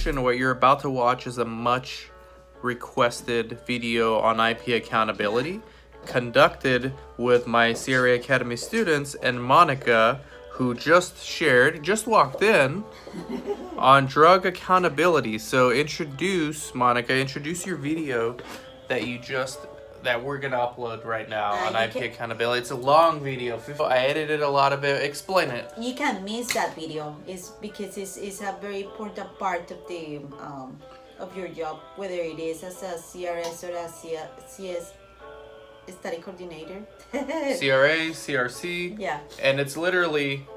information, what you're about to watch is a much requested video on IP accountability conducted with my CRA Academy students and Monica, who just walked in on drug accountability. So Monica, introduce your video that we're gonna upload right now on IP accountability. It's a long video. I edited a lot of it. Explain it. You can't miss that video. It's because it's a very important part of the of your job, whether it is as a CRS or a CS study coordinator. CRA, CRC. Yeah. And it's literally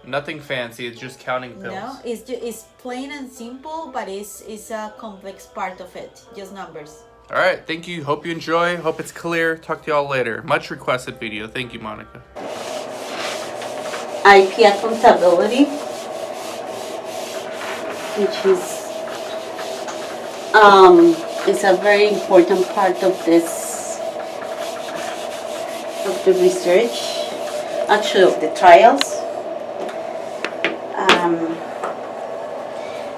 nothing fancy. It's just counting pills. No, it's plain and simple, but it's a complex part of it. Just numbers. All right, thank you. Hope you enjoy. Hope it's clear. Talk to y'all later. Much requested video. Thank you, Monica. IP accountability, which is a very important part of the research, actually of the trials.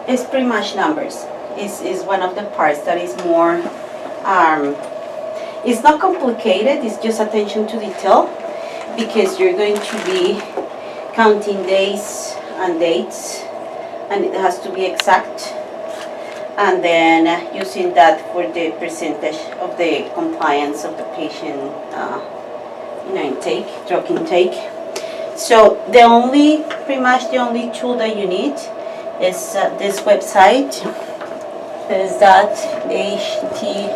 It's pretty much numbers. Is one of the parts that is more. It's not complicated, it's just attention to detail, because you're going to be counting days and dates, and it has to be exact, and then using that for the percentage of the compliance of the patient drug intake. So pretty much the only tool that you need is this website. Is that HTML.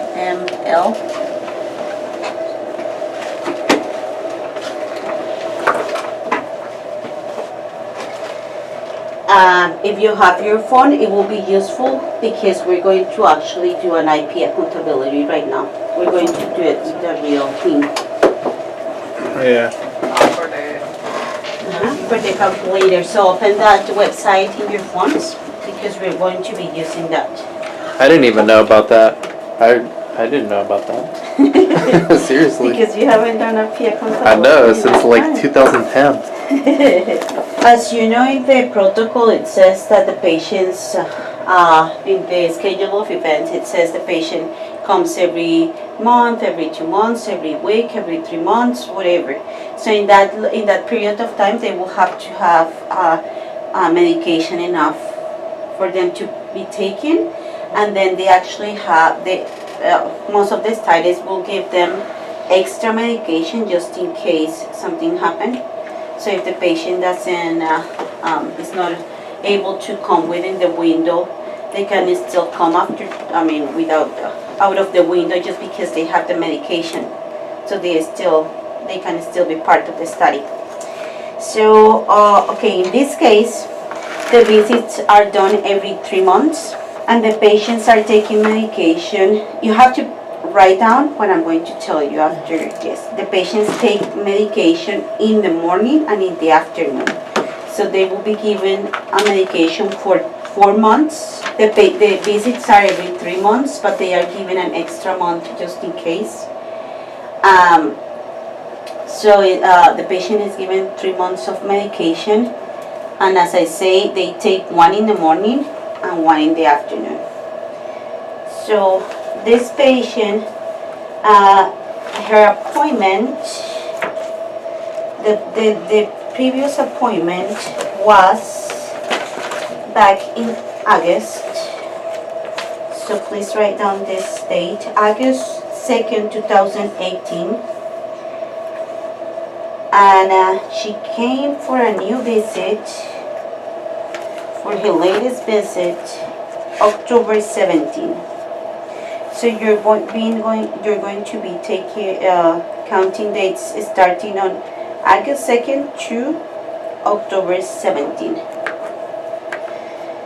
If you have your phone, it will be useful because we're going to actually do an IP accountability right now. We're going to do it with the real thing. Yeah. For the calculator. So open that website in your phones because we're going to be using that. I didn't even know about that. I didn't know about that. Seriously. Because you haven't done a PIA accountability. I know, since like 2010. As you know, in the protocol, it says that the patients, in the schedule of events, it says the patient comes every month, every 2 months, every week, every 3 months, whatever. So in that period of time, they will have to have medication enough for them to be taken. And then they actually have most of the studies will give them extra medication just in case something happened. So if the patient doesn't is not able to come within the window, they can still come without out of the window just because they have the medication. So they can still be part of the study. So okay, in this case, the visits are done every 3 months. And the patients are taking medication. You have to write down what I'm going to tell you after this. The patients take medication in the morning and in the afternoon. So they will be given a medication for 4 months. The visits are every 3 months, but they are given an extra month just in case. The patient is given 3 months of medication. And as I say, they take 1 in the morning and 1 in the afternoon. So this patient, her appointment, the previous appointment was back in August. So please write down this date, August 2nd, 2018. And she came for a new visit. For her latest visit, October 17. So you're going to be taking counting dates starting on August 2nd to October 17.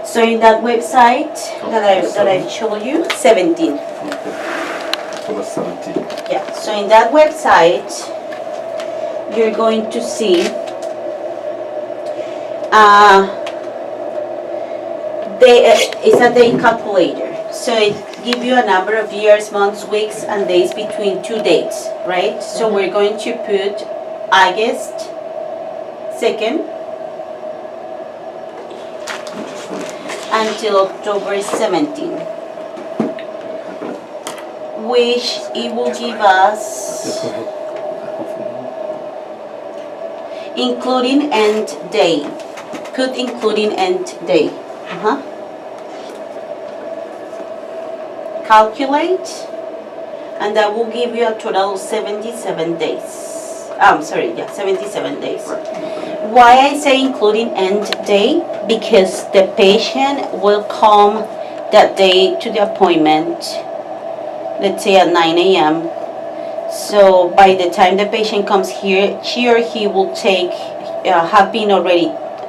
So in that website that I showed you, 17. October 17. Yeah. So in that website, you're going to see. It's a day calculator, so it gives you a number of years, months, weeks, and days between 2 dates, right? So we're going to put August 2nd until October 17, which it will give us, including end day. Put including end day. Calculate, and that will give you a total of 77 days. 77 days. Why I say including end day? Because the patient will come that day to the appointment, let's say at 9 a.m. So by the time the patient comes here, she or he will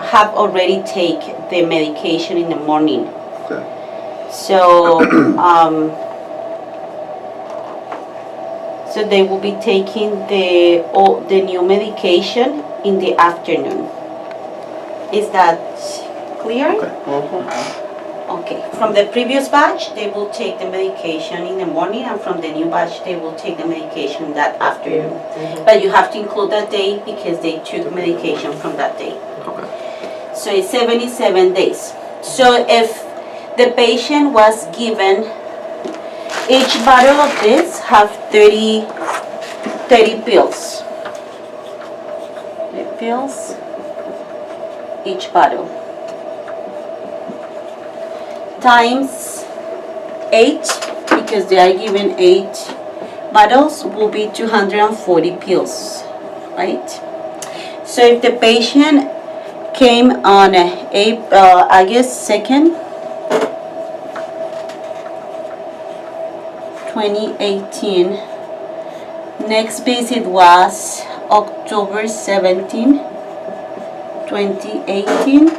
have already take the medication in the morning. Okay. So so they will be taking the new medication in the afternoon. Is that clear? Okay. Okay. From the previous batch, they will take the medication in the morning, and from the new batch, they will take the medication that afternoon. But you have to include that day because they took medication from that day. Okay. So it's 77 days. So if the patient was given, each bottle of this have 30 pills. The pills, each bottle. Times 8, because they are given 8 bottles, will be 240 pills, right? So if the patient came on August 2nd, 2018, next visit was October 17, 2018.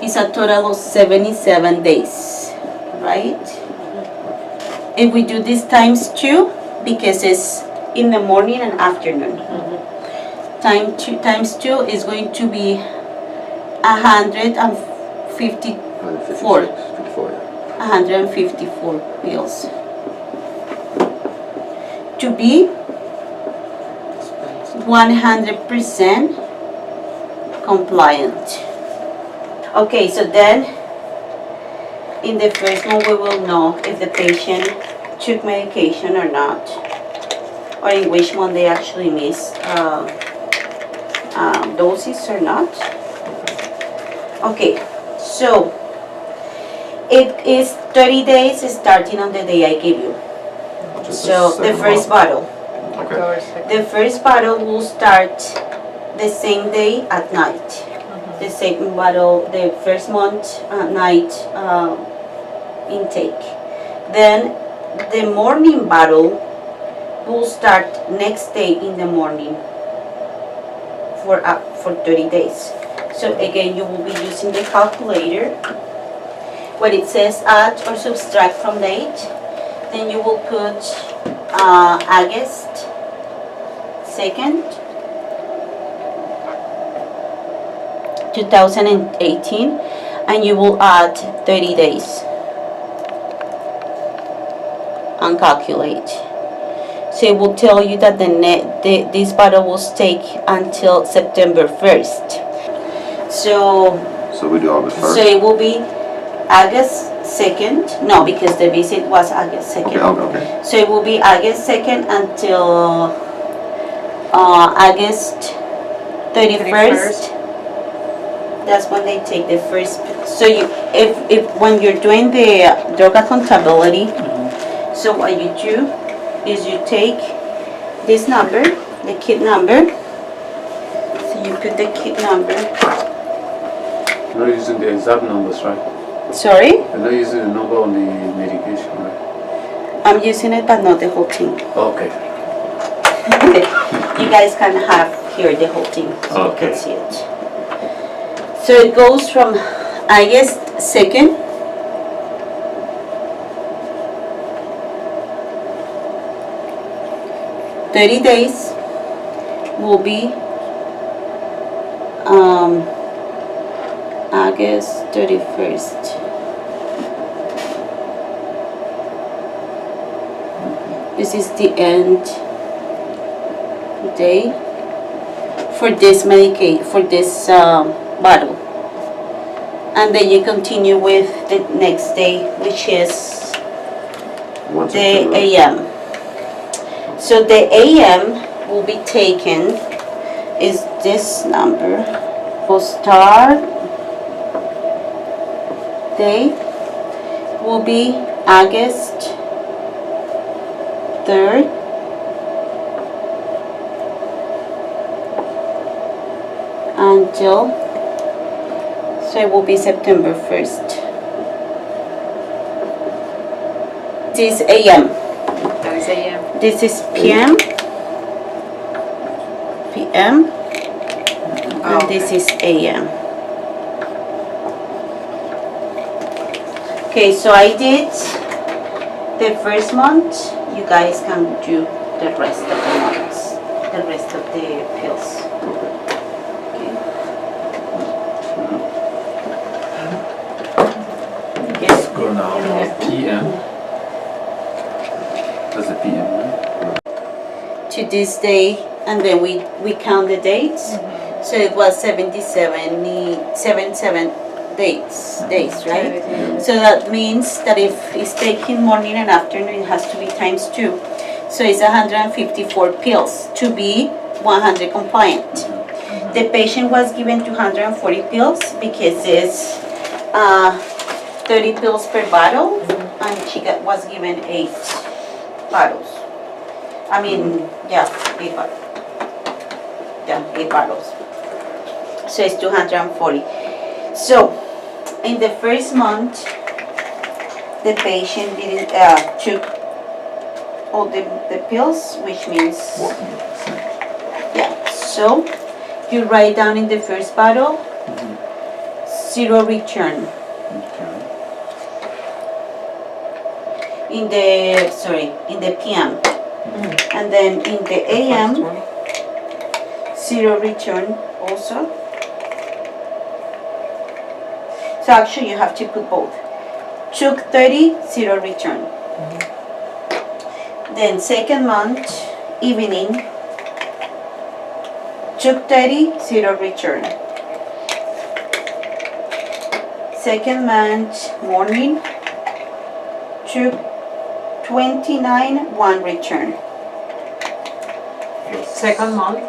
It's a total of 77 days, right? And we do this times 2 because it's in the morning and afternoon. Times 2 is going to be 154. 54, yeah. 154 pills. To be 100% compliant. Okay, so then in the first one we will know if the patient took medication or not, or in which one they actually missed doses or not. Okay, so it is 30 days starting on the day I give you. So the first bottle. Okay. The first bottle will start the same day at night. The second bottle, the first month night intake. Then the morning bottle will start next day in the morning for 30 days. So again, you will be using the calculator. When it says add or subtract from date, then you will put August 2nd, 2018, and you will add 30 days and calculate. So it will tell you that this bottle will take until September 1st. So we do August 1st? So it will be August 2nd. No, because the visit was August 2nd. Okay. So it will be August 2nd until August 31st. That's when they take the first. So if when you're doing the drug accountability, so what you do is you take this number, the kit number. So you put the kit number. You're not using the exact numbers, right? Sorry? You're not using the number on the medication, right? I'm using it, but not the whole thing. Okay. You guys can have here the whole thing, so you Okay. can see it. So it goes from August 2nd (30 days) will be August 31st. This is the end day for this bottle. and then you continue with the next day, which is Once the it's AM. So the AM will be taken is this number. We'll start day will be August 3rd until, so it will be September 1st. This is AM. That is AM. This is PM. PM. And this is AM. Okay, so I did the first month. You guys can do the rest of the months, the rest of the pills. Okay. Yes. Go now. PM. That's the PM, right? To this day, and then we count the dates. So it was 77 days, right? So that means that if it's taken morning and afternoon, it has to be times 2. So it's 154 pills to be 100 compliant. The patient was given 240 pills because it's 30 pills per bottle, and she was given 8 bottles. I mean, yeah, 8 bottles. Yeah, 8 bottles. So it's 240. So in the first month, the patient didn't took all the pills, which means, yeah. So you write down in the first bottle, 0 return. In the PM, and then in the AM, 0 return also. So actually you have to put both. Took 30, 0 return. Then second month, evening, took 30, 0 return. Second month, morning, took 29, 1 return. Second month,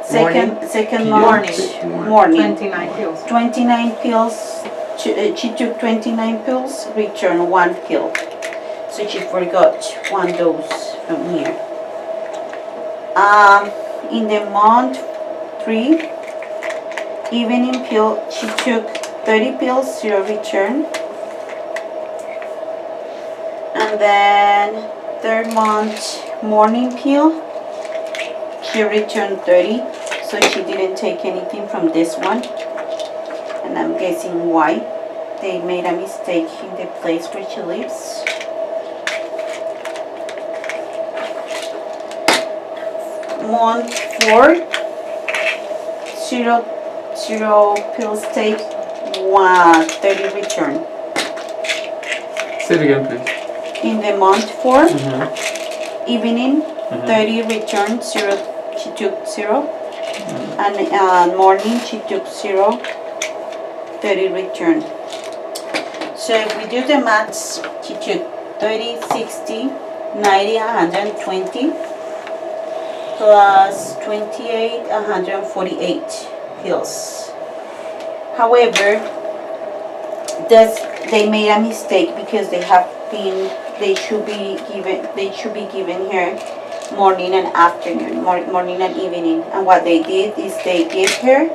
Second Morning. month, morning. 29 pills. 29 pills. She took 29 pills, returned 1 pill. So she forgot 1 dose from here. In the month 3, evening pill, she took 30 pills, 0 return. And then third month, morning pill, she returned 30. So she didn't take anything from this one. And I'm guessing why. They made a mistake in the place where she lives. Month 4, 0 pills take, 30 return. Say it again, please. In the month 4, evening, 30 return, 0, she took 0. And morning she took 0, 30 return. So if we do the maths, she took 30, 60, 90, 120, plus 28, 148 pills. However, they made a mistake because they should be given her morning and afternoon, morning and evening. And what they did is they gave her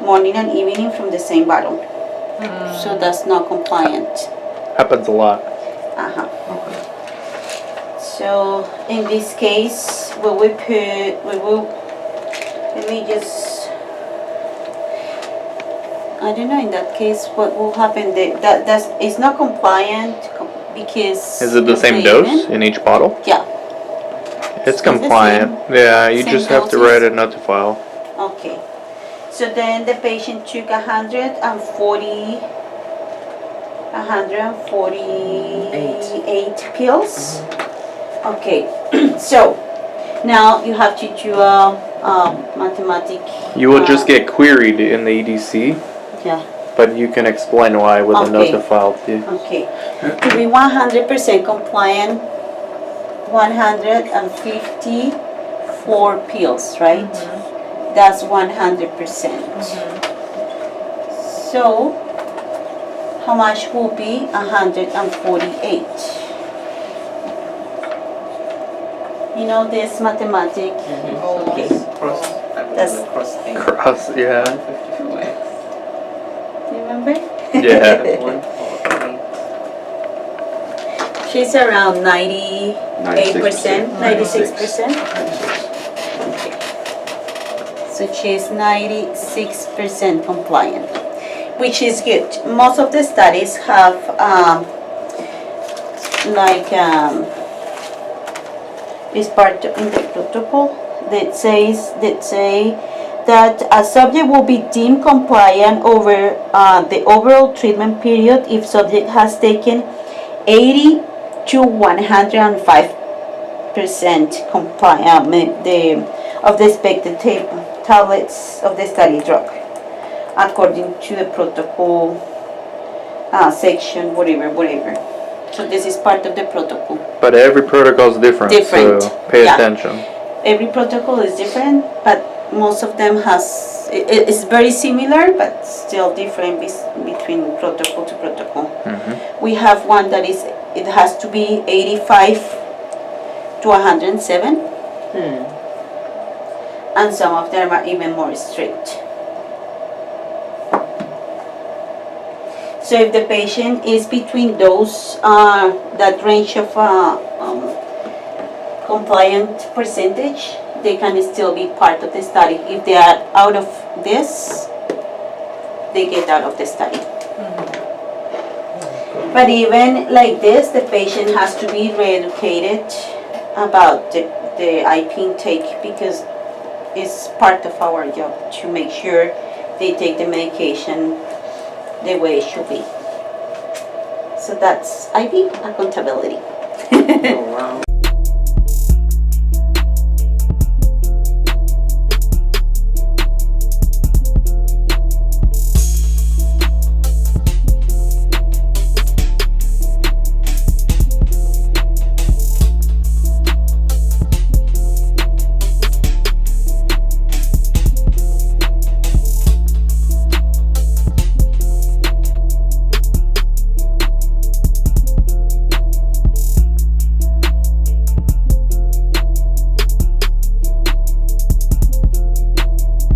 morning and evening from the same bottle. So that's not compliant. Happens a lot. So in this case, let me just, I don't know, in that case what will happen. It's not compliant because. Is it the same dose in each bottle? Yeah. It's compliant. Yeah, you Same just have to doses? write a note to file. Okay. So then the patient took 148 pills. Okay. So now you have to do a mathematic. You will just get queried in the EDC, Yeah. but you can explain why with the Okay. note to file. Okay. To be 100% compliant, 154 pills, right? That's 100%. So, how much will be 148? You know this mathematic? Okay. That's, Cross, yeah. you remember? Yeah. She's around 98%, 96%. So she's 96% compliant, which is good. Most of the studies have is part in the protocol that say that a subject will be deemed compliant over the overall treatment period if subject has taken 80 to 105% compliant of the expected tablets of the study drug, according to the protocol section, whatever. So this is part of the protocol. But every protocol is different. Different, So pay yeah. attention. Every protocol is different, but most of them it's very similar, but still different between protocol to protocol. We have one that it has to be 85 to 107, and some of them are even more strict. So if the patient is between those that range of compliant percentage, they can still be part of the study. If they are out of this, they get out of the study. But even like this, the patient has to be re-educated about the IP intake, because it's part of our job to make sure they take the medication the way it should be. So that's IP accountability. Oh, wow.